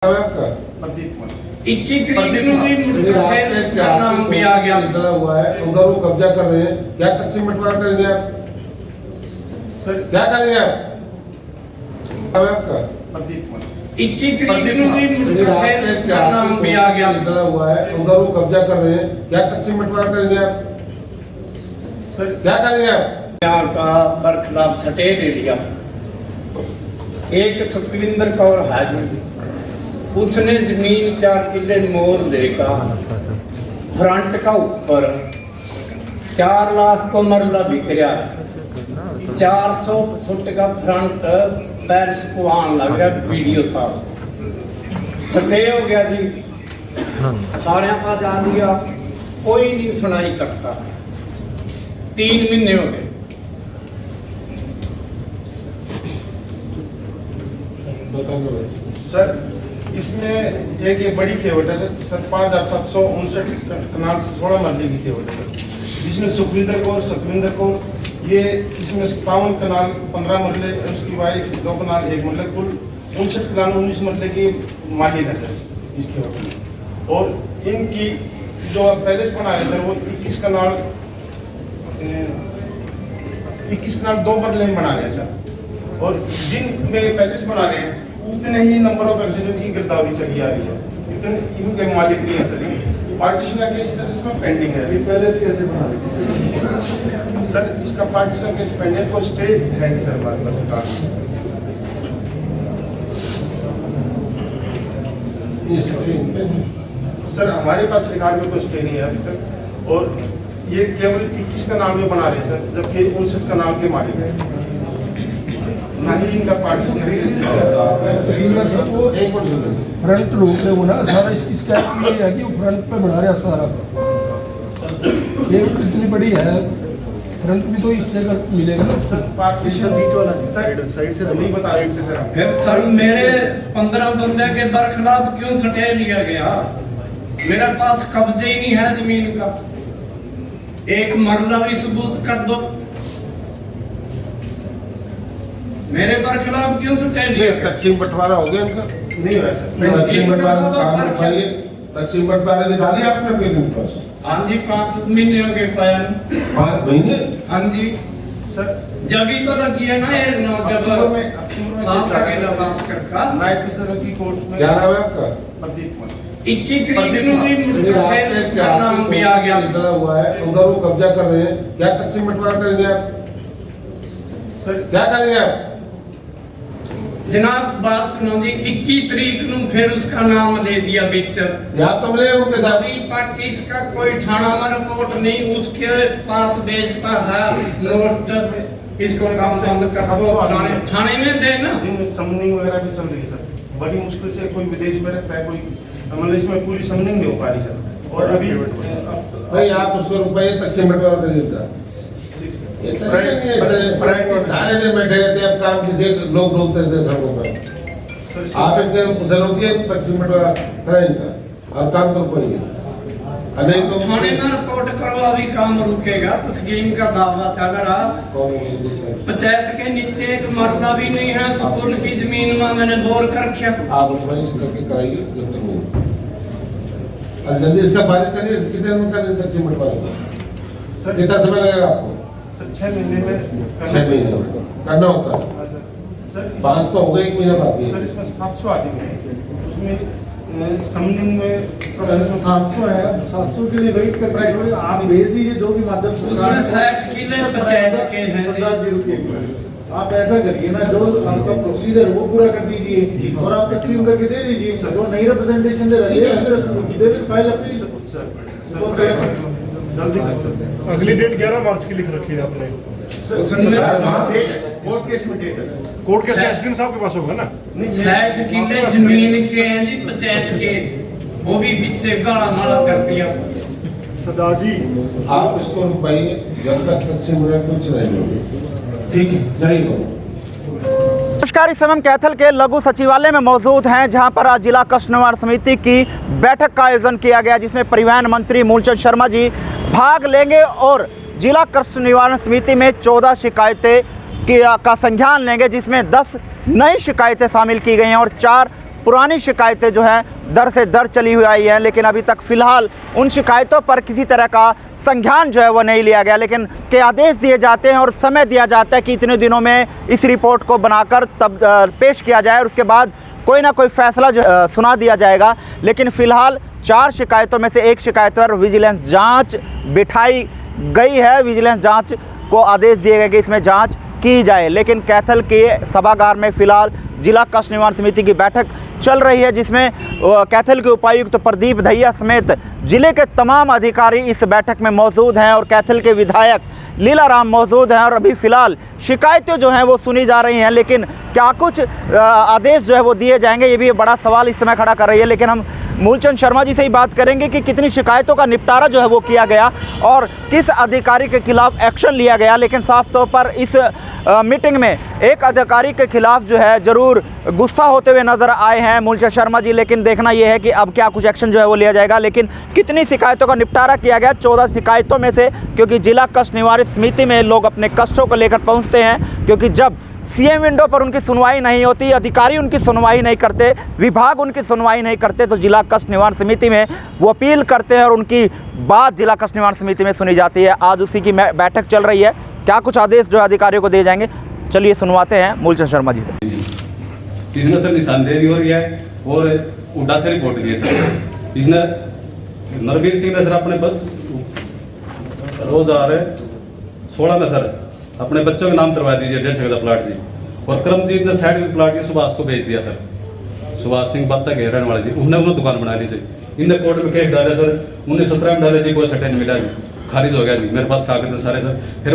21 तारीख को नाम भी आ गया हुआ है, उधर वो कब्जा कर रहे हैं। क्या तकसीम बंटवारा करेंगे आप? सर क्या करेंगे आप? 21 तारीख को नाम भी आ गया हुआ है, उधर वो कब्जा कर रहे हैं। क्या तकसीम बंटवारा करेंगे आप? सर क्या करेंगे आप? यहाँ का बरखलाफ सटेल एरिया, एक सुखविंदर कौर हाजी, उसने जमीन 4 किले मोल लेकर फ्रंट का ऊपर 4 लाख को मरला बिक रहा, 400 फुट का फ्रंट पैरिस को आन लग रहा। वीडियो साहब स्टे हो गया जी, सारे का जा लिया, कोई नहीं सुनाई करता। 3 महीने हो गए। सर इसमें एक ये बड़ी केवट है सर, 5759 कनाल 16 मरले की केवट है, जिसमें सुखविंदर कौर ये इसमें 52 कनाल 15 मरले, उसकी वाइफ 2 कनाल 1 मरले, कुल 59 कनाल 19 मरले की मालिक है सर इस केवट में। और इनकी जो पैलेस बना है सर वो 21 कनाल 2 मरले में बना रहे हैं सर। और जिन में पैलेस बना रहे हैं उतने ही नंबर ऑफ एक्सीडेंट की गिरदावरी चली आ रही है, इतने इनके मालिक नहीं है सर। पार्टीशन का केस सर इसमें पेंडिंग है। ये पैलेस कैसे बना रहे सर इसका पार्टीशन का केस पेंडिंग को स्टे है सर हमारे पास सरकार सर हमारे पास रिकॉर्ड में कोई स्टे नहीं है अभी तक। और ये केवल 21 का नाम में बना रहे हैं सर, जबकि 59 का नाम के मालिक है, ना ही इनका पार्टीशन फ्रंट रोक रहे हो ना सारा, इसका ये है कि वो फ्रंट पे बना रहा सारा। ये कितनी बड़ी है, फ्रंट भी तो इससे का मिलेगा ना सर। पार्टीशन बीच वाला साइड से नहीं बता रहे सर। फिर सर मेरे 15 बंदे के बरखलाफ क्यों सटे लिया गया? मेरे पास कब्जे ही नहीं है जमीन का, एक मरला भी सबूत कर दो। मेरे बरखलाफ क्यों सटे लिया? तकसीम बंटवारा हो गया इनका? नहीं हो रहा सर। तकसीम बंटवारा काम दिखाइए, तकसीम बंटवारा दिखा दिया आपने कोई दिन पास? हाँ जी, 5 महीने हो गए फायर। 5 महीने? हाँ जी सर जब ही तो लगी है ना ये नौ जब साफ का केला बात करका नाइट किस तरह की कोर्ट में। क्या नाम है आपका? प्रदीप कुमार। 21 तारीख को नाम भी आ गया हुआ है, उधर वो कब्जा कर रहे हैं। क्या तकसीम बंटवारा करेंगे आप? सर क्या करेंगे आप? जनाब बात सुनो जी, 21 तारीख को फिर उसका नाम ले दिया बिच। या तो मिले उनके साथ? अभी तक इसका कोई थाना में रिपोर्ट नहीं, उसके पास भेजता है नोट, इसको काम बंद कर दो, थाने में दे ना। जिनमें समनिंग वगैरह भी चल रही है सर, बड़ी मुश्किल से कोई विदेश में रहता है, कोई मतलब इसमें पूरी समनिंग नहीं हो पा रही सर। और अभी भाई आप उसको रुपये तकसीम बंटवारा करिएगा। सारे दिन बैठे रहते अब काम किसी लोग ढूंढते थे सड़कों पर। आप इनके रोकिए तकसीम बंटवारा कराएंगे और काम तो कोई नहीं। नहीं तो थाने में रिपोर्ट करो, अभी काम रुकेगा। तस्कीम का दावा चल रहा, पंचायत के नीचे एक मरला भी नहीं है, स्कूल की जमीन में मैंने बोर कर रखा। आप रुपये करके कराइए जब तक हो, और जल्दी इसका पारित करिए। कितने दिन में करिए तकसीम बंटवारा? कितना समय लगेगा आपको? 6 महीने में 6 महीने करना होता है सर। 5 तो हो गए, 1 महीना बाकी है। सर इसमें 700 आदमी है, उसमें समनिंग में 700 है, 700 के लिए वेट कर प्राइस आप भेज दीजिए जो भी माध्यम से। उसमें 60 किले पंचायत के हैं। सरदार जी रुकिए, आप ऐसा करिए ना, जो आपका प्रोसीजर वो पूरा कर दीजिए और आप तकसीम करके दे दीजिए। जो नई रिप्रेजेंटेशन दे रही है फाइल अपनी जल्दी कर। अगली डेट 11 मार्च की लिख रखी है आपने। कोर्ट केस में डेट है सर। कोर्ट के एसडीएम साहब के पास होगा ना? 60 किले जमीन के हैं जी पंचायत के, वो भी पीछे गाड़ा माड़ा कर दिया। सरदार जी आप इसको रुपाइए जब तक तकसीम कुछ नहीं होगी, ठीक है? नहीं हो। नमस्कार, इस समय हम कैथल के लघु सचिवालय में मौजूद हैं, जहां पर आज जिला कष्ट निवारण समिति की बैठक का आयोजन किया गया, जिसमें परिवहन मंत्री मूलचंद शर्मा जी भाग लेंगे और जिला कष्ट निवारण समिति में 14 शिकायतें का संज्ञान लेंगे, जिसमें 10 नई शिकायतें शामिल की गई हैं और 4 पुरानी शिकायतें जो हैं दर से दर चली हुई आई हैं, लेकिन अभी तक फ़िलहाल उन शिकायतों पर किसी तरह का संज्ञान जो है वो नहीं लिया गया। लेकिन के आदेश दिए जाते हैं और समय दिया जाता है कि इतने दिनों में इस रिपोर्ट को बनाकर तब पेश किया जाए और उसके बाद कोई ना कोई फैसला जो सुना दिया जाएगा। लेकिन फ़िलहाल 4 शिकायतों में से एक शिकायत पर विजिलेंस जांच बिठाई गई है। विजिलेंस जांच को आदेश दिए गए कि इसमें जांच की जाए। लेकिन कैथल के सभागार में फ़िलहाल जिला कष्ट निवारण समिति की बैठक चल रही है, जिसमें कैथल के उपायुक्त प्रदीप दहिया समेत जिले के तमाम अधिकारी इस बैठक में मौजूद हैं और कैथल के विधायक लीलाराम मौजूद हैं। और अभी फ़िलहाल शिकायतें जो हैं वो सुनी जा रही हैं, लेकिन क्या कुछ आदेश जो है वो दिए जाएंगे, ये भी बड़ा सवाल इस समय खड़ा कर रही है। लेकिन हम मूलचंद शर्मा जी से ही बात करेंगे कि कितनी शिकायतों का निपटारा जो है वो किया गया और किस अधिकारी के खिलाफ एक्शन लिया गया। लेकिन साफ तौर पर इस मीटिंग में एक अधिकारी के खिलाफ जो है ज़रूर गुस्सा होते हुए नज़र आए हैं मूलचंद शर्मा जी। लेकिन देखना यह है कि अब क्या कुछ एक्शन जो है वो लिया जाएगा। लेकिन कितनी शिकायतों का निपटारा किया गया, 14 शिकायतों में से, क्योंकि जिला कष्ट निवारण समिति में लोग अपने कष्टों को लेकर पहुँचते हैं, क्योंकि जब सीएम विंडो पर उनकी सुनवाई नहीं होती, अधिकारी उनकी सुनवाई नहीं करते, विभाग उनकी सुनवाई नहीं करते, तो जिला कष्ट निवारण समिति में वो अपील करते हैं और उनकी बात जिला कष्ट निवारण समिति में सुनी जाती है। आज उसी की बैठक चल रही है। क्या कुछ आदेश जो अधिकारियों को दिए जाएंगे, चलिए सुनवाते हैं मूलचंद शर्मा जी से। इसने सर निशानदेही भी हो रही है और उड़ा से रिपोर्ट दी है सर। इसने नरवीर सिंह ने सर अपने 2016 में सर अपने बच्चों के नाम करवा दीजिए 1.5 का प्लाट जी, और करमजीत ने साइड के प्लाट जी सुभाष को भेज दिया सर। सुभाष सिंह बाता के रहने वाले जी, उसने दुकान बना ली जी। इनने कोर्ट में केस डाले सर, 1917 में डाले जी, कोई सर्टेन मिला जी, खारिज हो गया जी। मेरे पास कागज सारे सर, फिर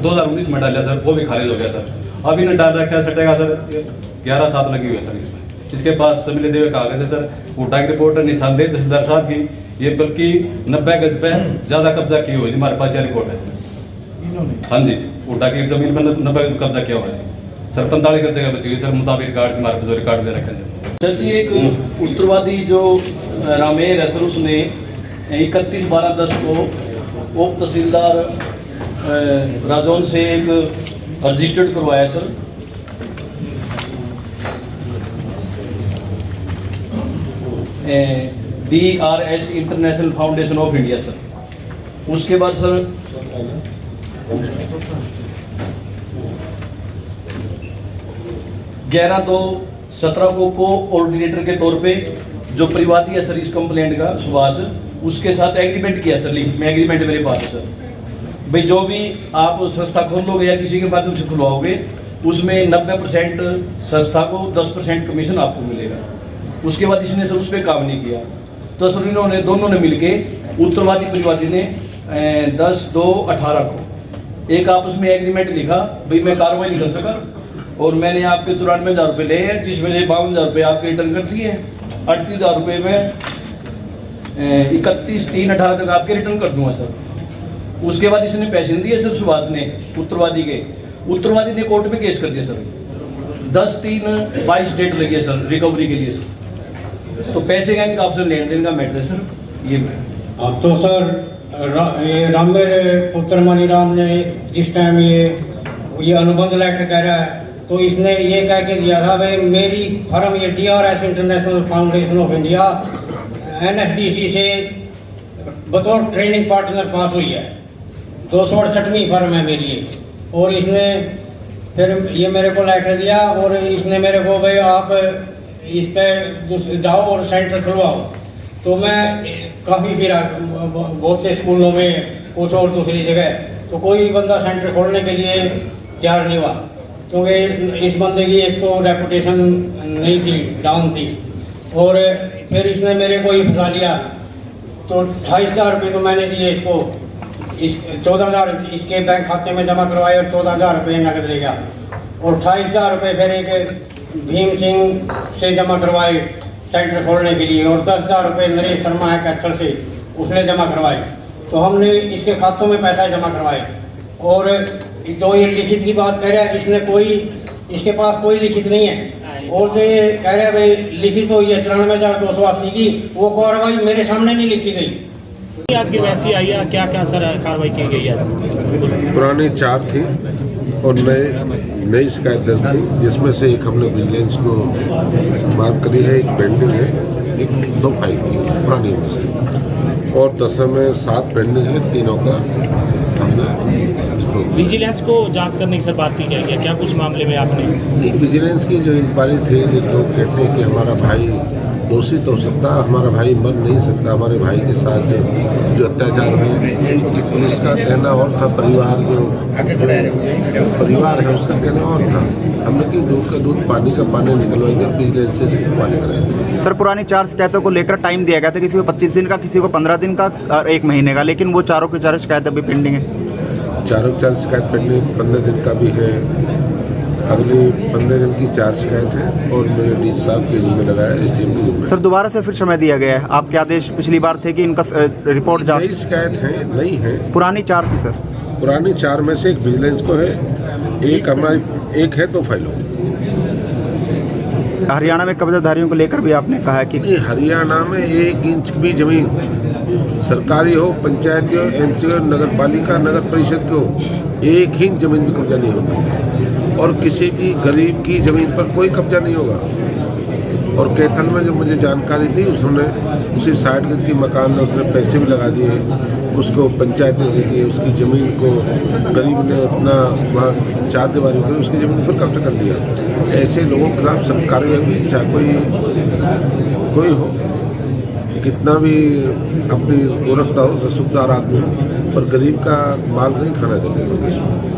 2019 में डाला सर, वो भी खारिज हो गया सर। अब इन्हें डाल रखा सटेगा सर, 11 साल लगी हुई है सर इसमें। इसके पास सब मिले हुए कागज है सर। उठा की रिपोर्ट है निशानदेही तहसीलदार साहब की, ये बल्कि 90 गज पे ज्यादा कब्जा की हुई, हमारे पास यह रिपोर्ट है। हाँ जी, उठा की जमीन पर 90 गज कब्जा किया हुआ है सर। 45 गज जगह बची हुई सर, मुताबिक रिकॉर्ड हमारे पास रिकॉर्ड दे रखे हैं सर जी। एक उत्तरवादी जो रामेर है सर, उसने 31/12/10 को उप तहसीलदार राजौन से एक रजिस्टर्ड करवाया sir. DRS international foundation of India sir. उसके बाद सर 11/2/17 को कोऑर्डिनेटर के तौर पे जो परिवादी है सर इस कंप्लेंट का सुभाष, उसके साथ एग्रीमेंट किया सर। मैं एग्रीमेंट मेरे पास है सर, भाई जो भी आप संस्था खोलोगे या किसी के माध्यम से खुलवाओगे, उसमें 90% संस्था को 10% कमीशन आपको मिलेगा। उसके बाद इसने सर उस पर काम नहीं किया, तो सर इन्होंने दोनों ने मिलके उत्तरवादी परिवादी ने 10/2/18 को एक आपस में एग्रीमेंट लिखा, भाई मैं कार्रवाई नहीं कर सका और मैंने आपके 94,000 रुपये ले हैं, जिसमें से 52,000 रुपये आपके रिटर्न कर दिए हैं। 38,000 रुपये में 31/3/18 तक आपके रिटर्न कर दूंगा सर। उसके बाद इसने पैसे नहीं दिए सर सुभाष ने उत्तरवादी के। उत्तरवादी ने कोर्ट में केस कर दिया सर। 10/3/22 डेट लगी है सर रिकवरी के लिए सर। तो पैसे यानी आपसे लेन देन का मैटर है सर। ये तो सर रामेर पुत्र मनीराम ने जिस टाइम ये अनुबंध लेटर कह रहा है, तो इसने ये कह के दिया था भाई मेरी फर्म ये DRS international foundation of India NSDC से बतौर ट्रेनिंग पार्टनर पास हुई है। 268वीं फर्म है मेरी ये। और इसने फिर ये मेरे को लेटर दिया और इसने मेरे को भाई आप इस पे जाओ और सेंटर खुलवाओ। तो मैं काफ़ी फिर बहुत से स्कूलों में कुछ और दूसरी जगह, तो कोई बंदा सेंटर खोलने के लिए तैयार नहीं हुआ, क्योंकि इस बंदे की एक तो रेपुटेशन नहीं थी, डाउन थी। और फिर इसने मेरे को ही फंसा लिया। तो 28,000 रुपये तो मैंने दिए इसको, इस 14,000 इसके बैंक खाते में जमा करवाए और 14,000 रुपये नकद ले गया। और 28,000 रुपये फिर एक भीम सिंह से जमा करवाए सेंटर खोलने के लिए, और 10,000 रुपये नरेश शर्मा है कैथल से, उसने जमा करवाए। तो हमने इसके खातों में पैसा जमा करवाए। और जो ये लिखित की बात कह रहा है, इसने कोई, इसके पास कोई लिखित नहीं है। और जो ये कह रहा है भाई लिखित हुई है 93,280 की, वो कार्रवाई मेरे सामने नहीं लिखी गई। आज की वैसी आई है, क्या क्या सर कार्रवाई की गई है? पुरानी 4 थी और नई शिकायत 10 थी, जिसमें से एक हमने विजिलेंस को मार्क करी है, एक पेंडिंग है, एक 2 फाइल की पुरानी है और 10 में 7 पेंडिंग है, तीनों का हमने विजिलेंस को जांच करने की सर बात की गई है, क्या कुछ मामले में आपने? एक विजिलेंस की जो इंक्वायरी थी, जो लोग कहते हैं कि हमारा भाई दोषी तो हो सकता, हमारा भाई मर नहीं सकता, हमारे भाई के साथ जो अत्याचार हुए, पुलिस का कहना और था, परिवार जो परिवार है उसका कहना और था। हमने कि दूध का दूध पानी का पानी निकलवाएंगे, विजिलेंस से पानी कराएंगे। सर पुरानी 4 शिकायतों को लेकर टाइम दिया गया था, किसी को 25 दिन का, किसी को 15 दिन का और 1 महीने का, लेकिन वो चारों की चारों शिकायत अभी पेंडिंग है। चारों 4 शिकायत पेंडिंग, 15 दिन का भी है, अगली 15 दिन की 4 शिकायत है और मेरे डीसी साहब के जिम्मे लगाया, एसडीएम के जिम्मे। सर दोबारा से फिर समय दिया गया है, आपके आदेश पिछली बार थे कि इनका रिपोर्ट जांच। नई शिकायत है, नई है, पुरानी 4 थी सर। पुरानी 4 में से एक विजिलेंस को है, एक हमारी एक है, 2 फाइलों। हरियाणा में कब्जाधारियों को लेकर भी आपने कहा है कि नहीं, हरियाणा में 1 इंच की भी जमीन सरकारी हो, पंचायती हो, एनसी हो, नगर पालिका, नगर परिषद की हो, 1 इंच जमीन भी कब्जा नहीं होगा और किसी भी गरीब की जमीन पर कोई कब्जा नहीं होगा। और कैथल में जो मुझे जानकारी दी, उसने उसी 60 गज की मकान में उसने पैसे भी लगा दिए, उसको पंचायत ने दे दिए, उसकी ज़मीन को गरीब ने अपना वहाँ 4 दीवारी कर उसकी ज़मीन पर कब्जा कर लिया। ऐसे लोगों के खिलाफ सब कार्रवाई होगी, चाहे कोई हो, कितना भी अपनी वो रखता हो, रसूखदार आदमी हो, पर गरीब का माल नहीं खाना देंगे प्रदेश में।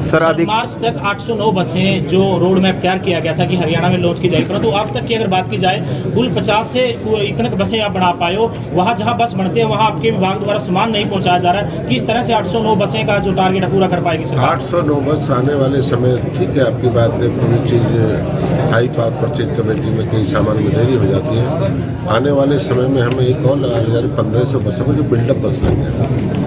सर अधिक मार्च तक 809 बसें जो रोड मैप तैयार किया गया था कि हरियाणा में लॉन्च की जाएगी, परंतु अब तक की अगर बात की जाए, कुल 50 से इतने बसें आप बढ़ा पाए हो, वहाँ जहाँ बस बढ़ते हैं वहाँ आपके विभाग द्वारा सामान नहीं पहुँचाया जा रहा है, किस तरह से 809 बसें का जो टारगेट है पूरा कर पाएगी सरकार? 809 बस आने वाले समय, ठीक है आपकी बात है, पूरी चीज़ हाई पावर परचेज कमेटी में कई सामान में देरी हो जाती है। आने वाले समय में हमें एक और लगाने जा रही 1500 बसों को, जो बिल्डअप बस लेंगे।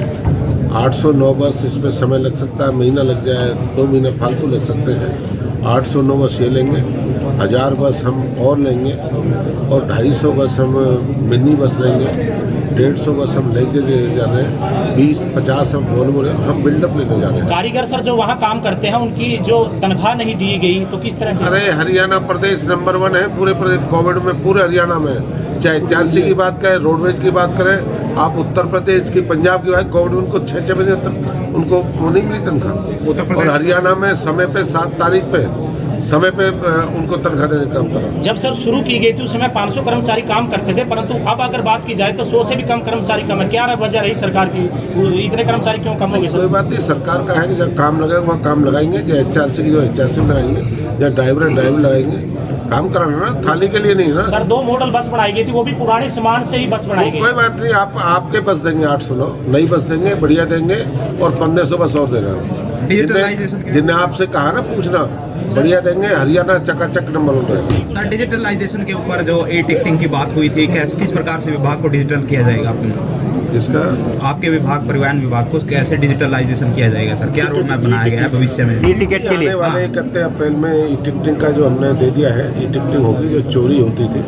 809 बस, इसमें समय लग सकता है, महीना लग जाए, 2 महीने फालतू लग सकते हैं। 809 बस ये लेंगे, 1000 बस हम और लेंगे और 250 बस हम मिनी बस लेंगे, 150 बस हम लेके जा रहे हैं, 20-50 हम वोल्वो रहे, हम बिल्डअप लेने जा रहे हैं। कारीगर सर जो वहाँ काम करते हैं उनकी जो तनख्वाह नहीं दी गई तो किस तरह से? अरे हरियाणा प्रदेश नंबर 1 है पूरे प्रदेश, कोविड में पूरे हरियाणा में, चाहे चारसी की बात करें, रोडवेज की बात करें, आप उत्तर प्रदेश की, पंजाब की बात, कोविड उनको 6 महीने तक उनको वो नहीं मिली तनख्वाह। और हरियाणा में समय पे 7 तारीख पे समय पे उनको तनख्वाह देने का काम करा। जब सर शुरू की गई थी उस समय 500 कर्मचारी काम करते थे, परंतु अब अगर बात की जाए तो 100 से भी कम कर्मचारी कम है, क्या वजह रही सरकार की, इतने कर्मचारी क्यों कम हो गए? कोई बात नहीं, सरकार का है कि जब काम लगाए वहाँ काम लगाएंगे, जो HRC की जो HRC में लगाएंगे, या ड्राइवर लगाएंगे, काम कराना ना, थाली के लिए नहीं ना। सर 2 मॉडल बस बनाई गई थी, वो भी पुराने सामान से ही बस बनाई गई। कोई बात नहीं, आपके बस देंगे 809 नई बस देंगे, बढ़िया देंगे और 1500 बस और देना। जिन्हें आपसे कहा ना पूछना, बढ़िया देंगे, हरियाणा चकाचक नंबर 1 रहेगा। सर डिजिटलाइजेशन के ऊपर जो टिकटिंग की बात हुई थी, किस प्रकार से विभाग को डिजिटल किया जाएगा? इसका आपके विभाग, परिवहन विभाग को कैसे डिजिटलाइजेशन किया जाएगा सर? क्या रोड मैप बनाया गया है भविष्य में ई टिकट के लिए? आने वाले 31 अप्रैल में ई टिकटिंग का जो हमने दे दिया है, ई टिकटिंग होगी, जो चोरी होती थी,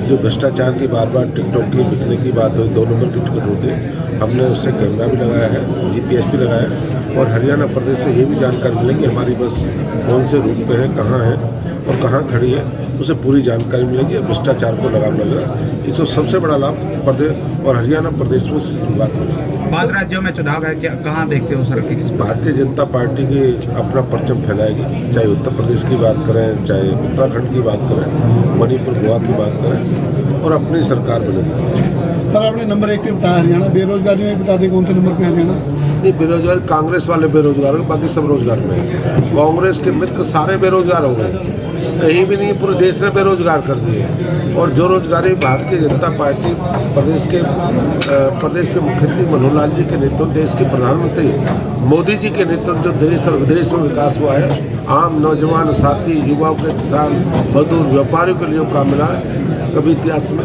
जो भ्रष्टाचार की बार टिकटों की बिकने की बात हुई, 2 नंबर की टिकट होती है, हमने उससे कैमरा भी लगाया है, GPS भी लगाया है और हरियाणा प्रदेश से ये भी जानकारी मिलेगी हमारी बस कौन से रूट पे है, कहाँ है और कहाँ खड़ी है, उसे पूरी जानकारी मिलेगी। भ्रष्टाचार को लगाम लगेगा, इसको सबसे बड़ा लाभ प्रदेश और हरियाणा प्रदेश में शुरुआत होगी। 5 राज्यों में चुनाव है, क्या कहाँ देखते हो सर? भारतीय जनता पार्टी की अपना परचम फैलाएगी, चाहे उत्तर प्रदेश की बात करें, चाहे उत्तराखंड की बात करें, मणिपुर, गोवा की बात करें और अपनी सरकार बनेगी। सर आपने नंबर 1 पे बताया हरियाणा, बेरोजगारी में बता दें कौन से नंबर पे हरियाणा? नहीं, बेरोजगार कांग्रेस वाले बेरोजगार हो, बाकी सब रोजगार में है। कांग्रेस के मित्र सारे बेरोजगार हो गए, कहीं भी नहीं, पूरे देश ने बेरोजगार कर दिए। और जो रोजगारी भारतीय जनता पार्टी प्रदेश के मुख्यमंत्री मनोहर लाल जी के नेतृत्व, देश के प्रधानमंत्री मोदी जी के नेतृत्व जो देश और विदेश में विकास हुआ है, आम नौजवान साथी, युवाओं के, किसान, मजदूर, व्यापारियों के लिए काम मिला है, कभी इतिहास में